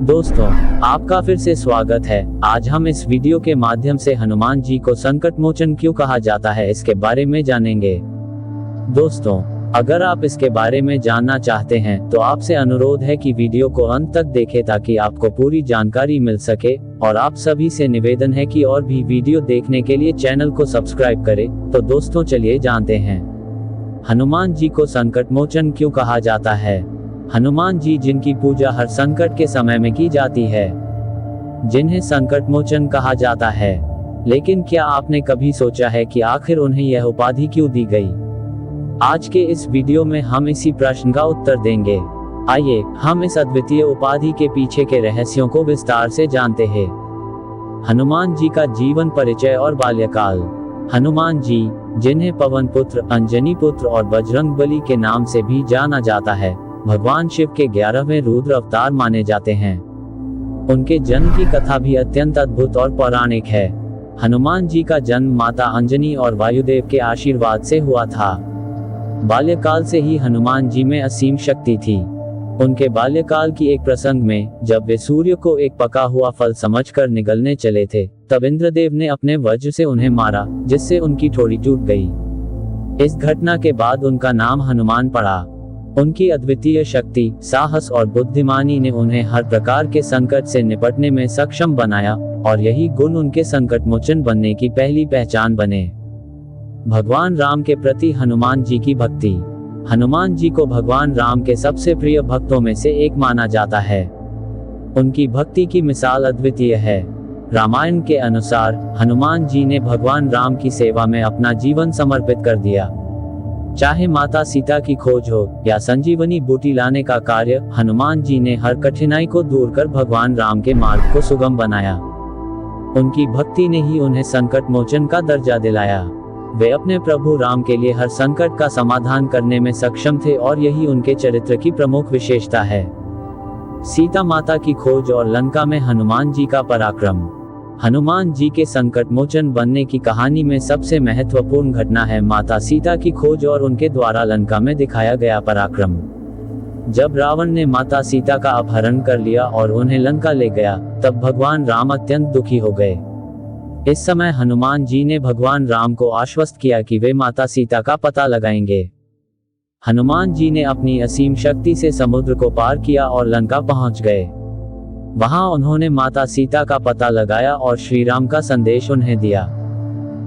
दोस्तों, आपका फिर से स्वागत है। आज हम इस वीडियो के माध्यम से हनुमान जी को संकट मोचन क्यों कहा जाता है इसके बारे में जानेंगे। दोस्तों, अगर आप इसके बारे में जानना चाहते हैं तो आपसे अनुरोध है कि वीडियो को अंत तक देखें ताकि आपको पूरी जानकारी मिल सके, और आप सभी से निवेदन है कि और भी वीडियो देखने के लिए चैनल को सब्सक्राइब करें। तो दोस्तों चलिए जानते हैं, हनुमान जी को संकट मोचन क्यों कहा जाता है। हनुमान जी जिनकी पूजा हर संकट के समय में की जाती है, जिन्हें संकट मोचन कहा जाता है। लेकिन क्या आपने कभी सोचा है कि आखिर उन्हें यह उपाधि क्यों दी गई? आज के इस वीडियो में हम इसी प्रश्न का उत्तर देंगे। आइए हम इस अद्वितीय उपाधि के पीछे के रहस्यों को विस्तार से जानते हैं। हनुमान जी का जीवन परिचय और बाल्यकाल। हनुमान जी, जिन्हें पवन पुत्र, अंजनी पुत्र और बजरंगबली के नाम से भी जाना जाता है, भगवान शिव के 11वें रुद्र अवतार माने जाते हैं। उनके जन्म की कथा भी अत्यंत अद्भुत और पौराणिक है। हनुमान जी का जन्म माता अंजनी और वायुदेव के आशीर्वाद से हुआ था। बाल्यकाल से ही हनुमान जी में असीम शक्ति थी। उनके बाल्यकाल की एक प्रसंग में, जब वे सूर्य को एक पका हुआ फल समझकर निगलने चले थे, तब इंद्रदेव ने अपने वज्र से उन्हें मारा, जिससे उनकी ठोड़ी टूट गई। इस घटना के बाद उनका नाम हनुमान पड़ा। उनकी अद्वितीय शक्ति, साहस और बुद्धिमानी ने उन्हें हर प्रकार के संकट से निपटने में सक्षम बनाया, और यही गुण उनके संकट मोचन बनने की पहली पहचान बने। भगवान राम के प्रति हनुमान जी की भक्ति। हनुमान जी को भगवान राम के सबसे प्रिय भक्तों में से एक माना जाता है। उनकी भक्ति की मिसाल अद्वितीय है। रामायण के अनुसार हनुमान जी ने भगवान राम की सेवा में अपना जीवन समर्पित कर दिया। चाहे माता सीता की खोज हो या संजीवनी बूटी लाने का कार्य, हनुमान जी ने हर कठिनाई को दूर कर भगवान राम के मार्ग को सुगम बनाया। उनकी भक्ति ने ही उन्हें संकट मोचन का दर्जा दिलाया। वे अपने प्रभु राम के लिए हर संकट का समाधान करने में सक्षम थे, और यही उनके चरित्र की प्रमुख विशेषता है। सीता माता की खोज और लंका में हनुमान जी का पराक्रम। हनुमान जी के संकट मोचन बनने की कहानी में सबसे महत्वपूर्ण घटना है माता सीता की खोज और उनके द्वारा लंका में दिखाया गया पराक्रम। जब रावण ने माता सीता का अपहरण कर लिया और उन्हें लंका ले गया, तब भगवान राम अत्यंत दुखी हो गए। इस समय हनुमान जी ने भगवान राम को आश्वस्त किया कि वे माता सीता का पता लगाएंगे। हनुमान जी ने अपनी असीम शक्ति से समुद्र को पार किया और लंका पहुंच गए। वहां उन्होंने माता सीता का पता लगाया और श्री राम का संदेश उन्हें दिया।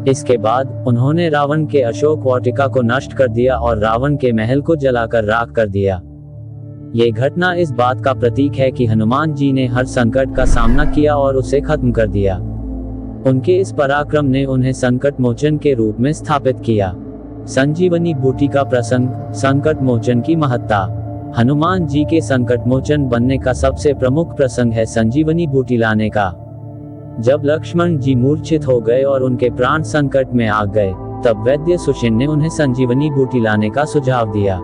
इसके बाद उन्होंने रावण के अशोक वाटिका को नष्ट कर दिया और रावण के महल को जलाकर राख कर दिया। ये घटना इस बात का प्रतीक है कि हनुमान जी ने हर संकट का सामना किया और उसे खत्म कर दिया। उनके इस पराक्रम ने उन्हें संकट मोचन के रूप में स्थापित किया। संजीवनी बूटी का प्रसंग, संकट मोचन की महत्ता। हनुमान जी के संकट मोचन बनने का सबसे प्रमुख प्रसंग है संजीवनी बूटी लाने का। जब लक्ष्मण जी मूर्छित हो गए और उनके प्राण संकट में आ गए, तब वैद्य सुषेण ने उन्हें संजीवनी बूटी लाने का सुझाव दिया।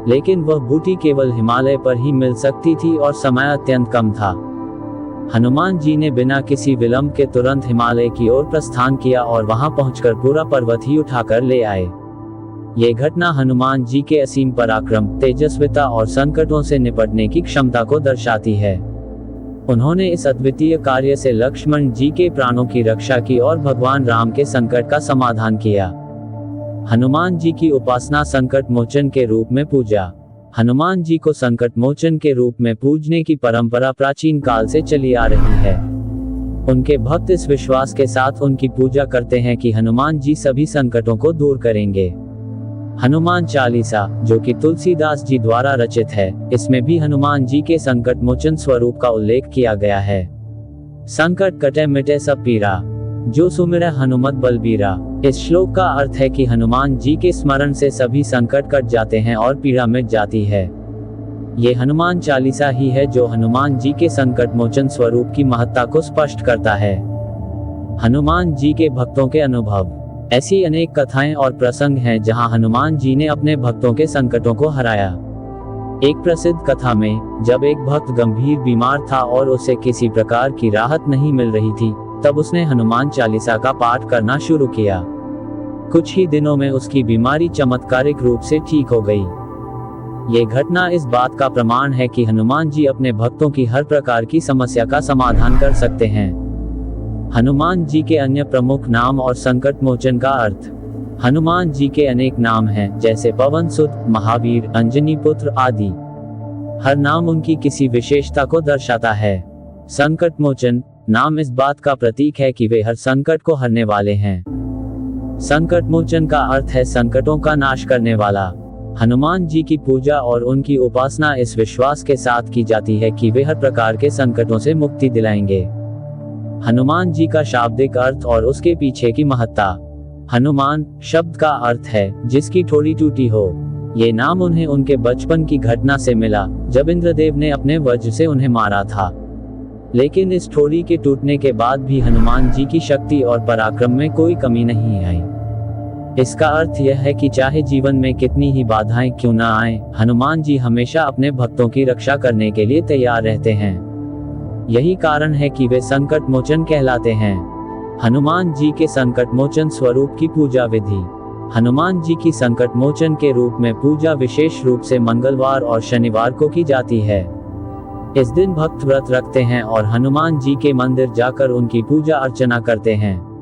लेकिन वह बूटी केवल हिमालय पर ही मिल सकती थी और समय अत्यंत कम था। हनुमान जी ने बिना किसी विलंब के तुरंत हिमालय की ओर प्रस्थान किया और वहां पहुंचकर पूरा पर्वत ही उठाकर ले आए। ये घटना हनुमान जी के असीम पराक्रम, तेजस्विता और संकटों से निपटने की क्षमता को दर्शाती है। उन्होंने इस अद्वितीय कार्य से लक्ष्मण जी के प्राणों की रक्षा की और भगवान राम के संकट का समाधान किया। हनुमान जी की उपासना संकट मोचन के रूप में पूजा। हनुमान जी को संकट मोचन के रूप में पूजने की परंपरा प्राचीन काल से चली आ रही है। उनके भक्त इस विश्वास के साथ उनकी पूजा करते हैं कि हनुमान जी सभी संकटों को दूर करेंगे। हनुमान चालीसा, जो कि तुलसीदास जी द्वारा रचित है, इसमें भी हनुमान जी के संकट मोचन स्वरूप का उल्लेख किया गया है। संकट कटे मिटे सब पीरा, जो सुमिरै हनुमत बलबीरा। इस श्लोक का अर्थ है कि हनुमान जी के स्मरण से सभी संकट कट जाते हैं और पीड़ा मिट जाती है। ये हनुमान चालीसा ही है जो हनुमान जी के संकट मोचन स्वरूप की महत्ता को स्पष्ट करता है। हनुमान जी के भक्तों के अनुभव। ऐसी अनेक कथाएं और प्रसंग हैं जहां हनुमान जी ने अपने भक्तों के संकटों को हराया। एक प्रसिद्ध कथा में, जब एक भक्त गंभीर बीमार था और उसे किसी प्रकार की राहत नहीं मिल रही थी, तब उसने हनुमान चालीसा का पाठ करना शुरू किया। कुछ ही दिनों में उसकी बीमारी चमत्कारिक रूप से ठीक हो गई। ये घटना इस बात का प्रमाण है कि हनुमान जी अपने भक्तों की हर प्रकार की समस्या का समाधान कर सकते हैं। हनुमान जी के अन्य प्रमुख नाम और संकट मोचन का अर्थ। हनुमान जी के अनेक नाम हैं, जैसे पवन सुत, महावीर, अंजनी पुत्र आदि। हर नाम उनकी किसी विशेषता को दर्शाता है। संकट मोचन नाम इस बात का प्रतीक है कि वे हर संकट को हरने वाले हैं। संकट मोचन का अर्थ है संकटों का नाश करने वाला। हनुमान जी की पूजा और उनकी उपासना इस विश्वास के साथ की जाती है कि वे हर प्रकार के संकटों से मुक्ति दिलाएंगे। हनुमान जी का शाब्दिक अर्थ और उसके पीछे की महत्ता। हनुमान शब्द का अर्थ है जिसकी ठोड़ी टूटी हो। ये नाम उन्हें उनके बचपन की घटना से मिला, जब इंद्रदेव ने अपने वज्र से उन्हें मारा था। लेकिन इस ठोड़ी के टूटने के बाद भी हनुमान जी की शक्ति और पराक्रम में कोई कमी नहीं आई। इसका अर्थ यह है कि चाहे जीवन में कितनी ही बाधाएं क्यों न आए, हनुमान जी हमेशा अपने भक्तों की रक्षा करने के लिए तैयार रहते हैं। यही कारण है कि वे संकट मोचन कहलाते हैं। हनुमान जी के संकट मोचन स्वरूप की पूजा विधि। हनुमान जी की संकट मोचन के रूप में पूजा विशेष रूप से मंगलवार और शनिवार को की जाती है। इस दिन भक्त व्रत रखते हैं और हनुमान जी के मंदिर जाकर उनकी पूजा अर्चना करते हैं।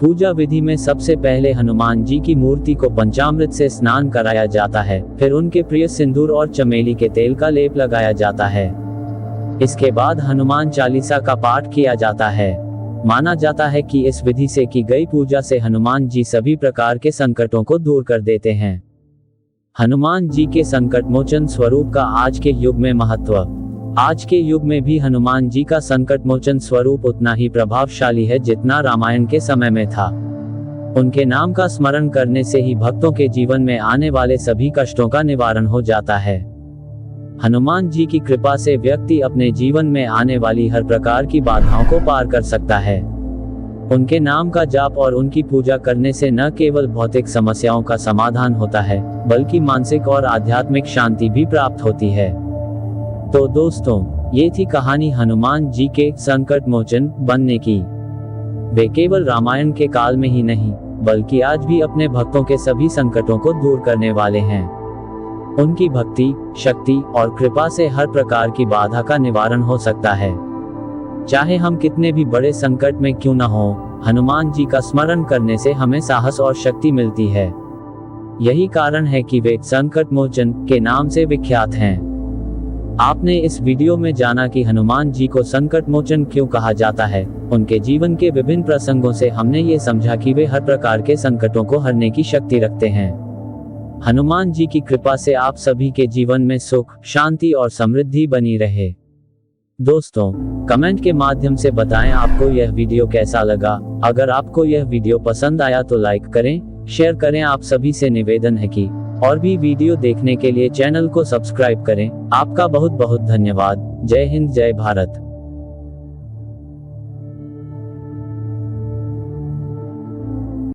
पूजा विधि में सबसे पहले हनुमान जी की मूर्ति को पंचामृत से स्नान कराया जाता है, फिर उनके प्रिय सिंदूर और चमेली के तेल का लेप लगाया जाता है। इसके बाद हनुमान चालीसा का पाठ किया जाता है। माना जाता है कि इस विधि से की गई पूजा से हनुमान जी सभी प्रकार के संकटों को दूर कर देते हैं। हनुमान जी के संकट मोचन स्वरूप का आज के युग में महत्व। आज के युग में भी हनुमान जी का संकट मोचन स्वरूप उतना ही प्रभावशाली है जितना रामायण के समय में था। उनके नाम का स्मरण करने से ही भक्तों के जीवन में आने वाले सभी कष्टों का निवारण हो जाता है। हनुमान जी की कृपा से व्यक्ति अपने जीवन में आने वाली हर प्रकार की बाधाओं को पार कर सकता है। उनके नाम का जाप और उनकी पूजा करने से न केवल भौतिक समस्याओं का समाधान होता है, बल्कि मानसिक और आध्यात्मिक शांति भी प्राप्त होती है। तो दोस्तों, ये थी कहानी हनुमान जी के संकट मोचन बनने की। वे केवल रामायण के काल में ही नहीं, बल्कि आज भी अपने भक्तों के सभी संकटों को दूर करने वाले हैं। उनकी भक्ति, शक्ति और कृपा से हर प्रकार की बाधा का निवारण हो सकता है। चाहे हम कितने भी बड़े संकट में क्यों न हो, हनुमान जी का स्मरण करने से हमें साहस और शक्ति मिलती है। यही कारण है कि वे संकट मोचन के नाम से विख्यात हैं। आपने इस वीडियो में जाना कि हनुमान जी को संकट मोचन क्यों कहा जाता है। उनके जीवन के विभिन्न प्रसंगों से हमने ये समझा कि वे हर प्रकार के संकटों को हरने की शक्ति रखते हैं। हनुमान जी की कृपा से आप सभी के जीवन में सुख, शांति और समृद्धि बनी रहे। दोस्तों, कमेंट के माध्यम से बताएं आपको यह वीडियो कैसा लगा। अगर आपको यह वीडियो पसंद आया तो लाइक करें, शेयर करें। आप सभी से निवेदन है कि और भी वीडियो देखने के लिए चैनल को सब्सक्राइब करें। आपका बहुत बहुत धन्यवाद। जय हिंद, जय भारत।